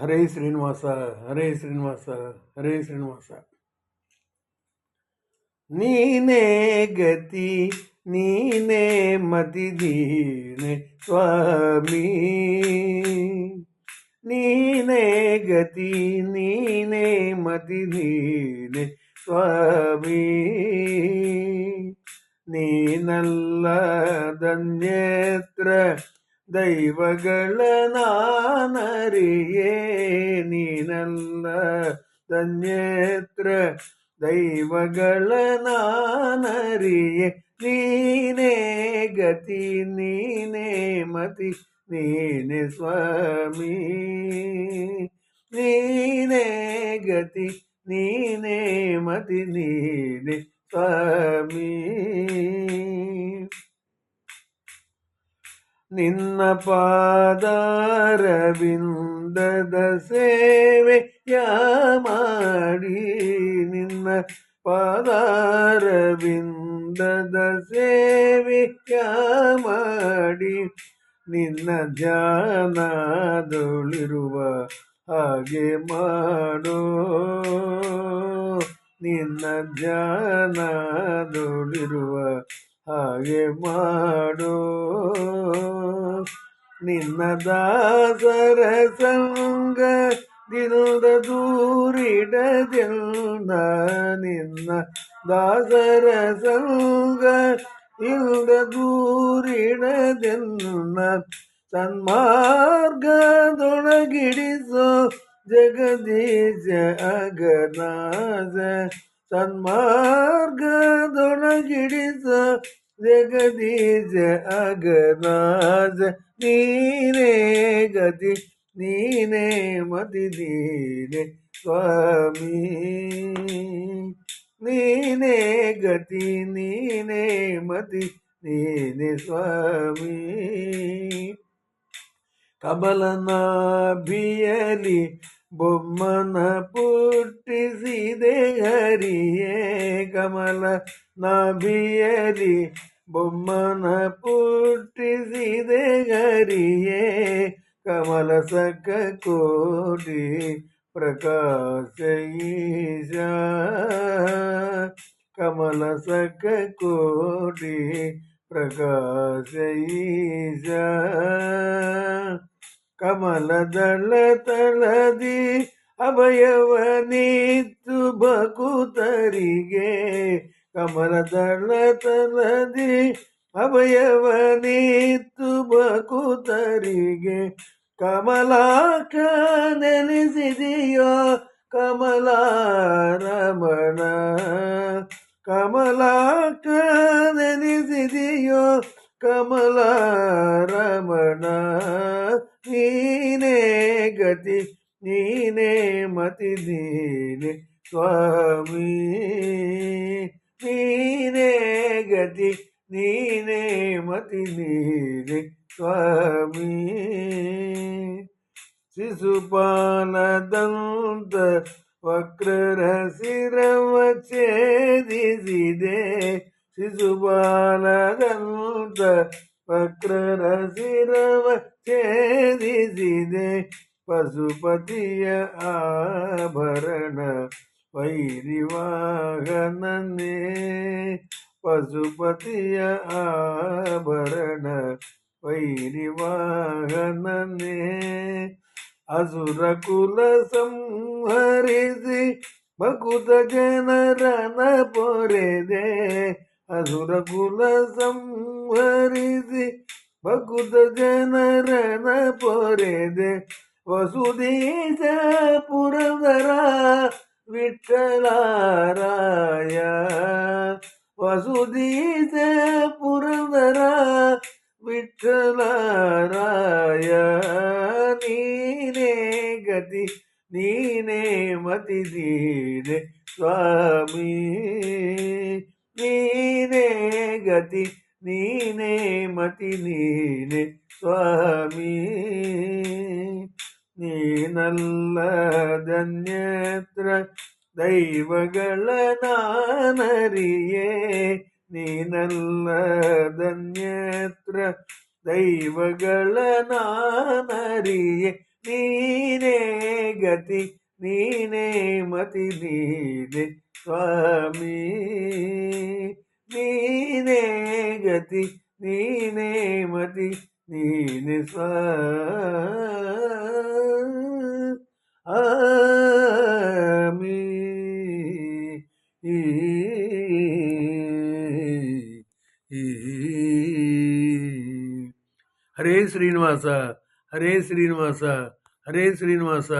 ಹರೇ ಶ್ರೀನಿವಾಸ, ಹರೇ ಶ್ರೀನಿವಾಸ, ಹರೇ ಶ್ರೀನಿವಾಸ. ನೀನೇ ಗತಿ, ನೀನೇ ಮತಿದೀನೆ ಸ್ವಾಮಿ. ನೀನೇ ಗತಿ, ನೀನೇ ಮತಿದೀನೆ ಸ್ವಾಮಿ. ನೀನಲ್ಲದನ್ಯತ್ರ ದೈವಗಳ ನಾನರಿಯೇ. ನೀನಲ್ಲದನ್ಯತ್ರ ದೈವಗಳ ನಾನರಿಯೇ. ನೀನೇ ಗತಿ, ನೀನೇ ಮತಿ, ನೀನೆ ಸ್ವಾಮಿ. ನೀನೇ ಗತಿ, ನೀನೇ ಮತಿ, ನೀನೆ ಸ್ವಾಮಿ. ನಿನ್ನ ಪಾದಾರವಿಂದದ ಸೇವೆಯ ಮಾಡಿ, ನಿನ್ನ ಪಾದಾರವಿಂದದ ಸೇವೆಯ ಮಾಡಿ, ನಿನ್ನ ಧ್ಯಾನದೊಳಿರುವ ಹಾಗೆ ಮಾಡೋ. ನಿನ್ನ ಧ್ಯಾನದೊಳಿರುವ ಹಾಗೆ ಮಾಡೋ. ನಿನ್ನ ದಾಸರ ಸಂಗ ದಿನದ ದೂರಿಡದೆಲ್ಲ. ನಿನ್ನ ದಾಸರ ಸಂಗ ಇಲ್ದ ದೂರಿಡದೆಲ್ಲ. ಸನ್ಮಾರ್ಗದೊಳಗಿಡಿಸೋ ಜಗದೀಶ ಅಗನಾಥ. ಸನ್ಮಾರ್ಗದೊಳಗಿಡಿಸೋ ಜಗದೀಶ ಅಗನಾಥ. ನೀನೇ ಗತಿ, ನೀನೇ ಮತಿ, ನೀನೆ ಸ್ವಾಮಿ. ನೀನೇ ಗತಿ, ನೀನೇ ಮತಿ, ನೀನೆ ಸ್ವಾಮಿ. ಕಮಲನಾಭಿಯಲಿ ಬೊಮ್ಮನ ಪುಟ್ಟಿಸಿದೆ ಹರಿಯೇ. ಕಮಲ ನಾಭಿಯಲಿ ಬೊಮ್ಮನ ಪುಟ್ಟಿಸಿದೆ ಹರಿಯೇ. ಕಮಲ ಸಕ ಕೋಟಿ ಪ್ರಕಾಶ ಈಶ. ಕಮಲ ಸಕ ಕೋಟಿ ಪ್ರಕಾಶ ಈಶ. ಕಮಲದಳ ತಳದಿ ಅಭಯವನಿತ್ತು ಭಕುತರಿಗೆ. ಕಮಲದಳ ತಳದಿ ಅಭಯವನಿತ್ತು ಭಕುತರಿಗೆ. ಕಮಲಾಕ್ಷ ನೆಲೆಸಿದೆಯೋ ಕಮಲಾರಮಣ. ಕಮಲಾಕ್ಷ ನೆಲೆಸಿದೆಯೋ ಕಮಲಾರಮಣ. ನೀನೇ ಗತಿ, ನೀನೇ ಮತಿ, ನೀನೆ ಸ್ವಾಮಿ. ನೀನೇ ಗತಿ, ನೀನೇ ಮತಿ, ನೀನೆ ಸ್ವಾಮಿ. ಶಿಶುಪಾಲದಂತ ವಕ್ರರ ಶಿರವ ಛೇದಿಸಿದೆ. ಶಿಶುಪಾಲದಂತ ವಕ್ರರ ಶಿರವ ಛೇದಿಸಿದೆ. ಪಶುಪತಿಯ ಆಭರಣ ವೈರಿವಾಹನನೇ. ಪಶುಪತಿಯ ಆಭರಣ ವೈರಿವಾಹನನೇ. ಅಸುರ ಕುಲ ಸಂಹರಿಸಿ ಭಕುತ ಜನರನ ಪೊರೆದೆ. ಅಸುರ ಕುಲ ಸಂಹರಿಸಿ ಭಕುತ ಜನರನ ಪೊರೆದೆ. ವಸುದೀಶ ಪುರದರ ವಿಠ್ಠಲಾರಾಯ. ವಸುದೀಶ ಪುರದರ ವಿಠ್ಠಲಾರಾಯ. ನೀನೇ ಗತಿ, ನೀನೇ ಮತಿ, ನೀನೆ ಸ್ವಾಮಿ. ನೀನೇ ಗತಿ, ನೀನೇ ಮತಿ, ನೀನೆ ಸ್ವಾಮಿ. ನೀನಲ್ಲದನ್ಯತ್ರ ದೈವಗಳ ನಾನರಿಯೇ. ನೀನಲ್ಲದನ್ಯತ್ರ ದೈವಗಳ ನಾನರಿಯೇ. ನೀನೇ ಗತಿ ನೀನೇ ಮತಿ ನೀನೆ ಸ್ವಾಮಿ ನೀನೇ ಗತಿ ನೀನೇ ಮತಿ ನೀನೆ ಸ್ವಾಮಿ ಹರೇ ಶ್ರೀನಿವಾಸ ಹರೇ ಶ್ರೀನಿವಾಸ ಹರೇ ಶ್ರೀನಿವಾಸ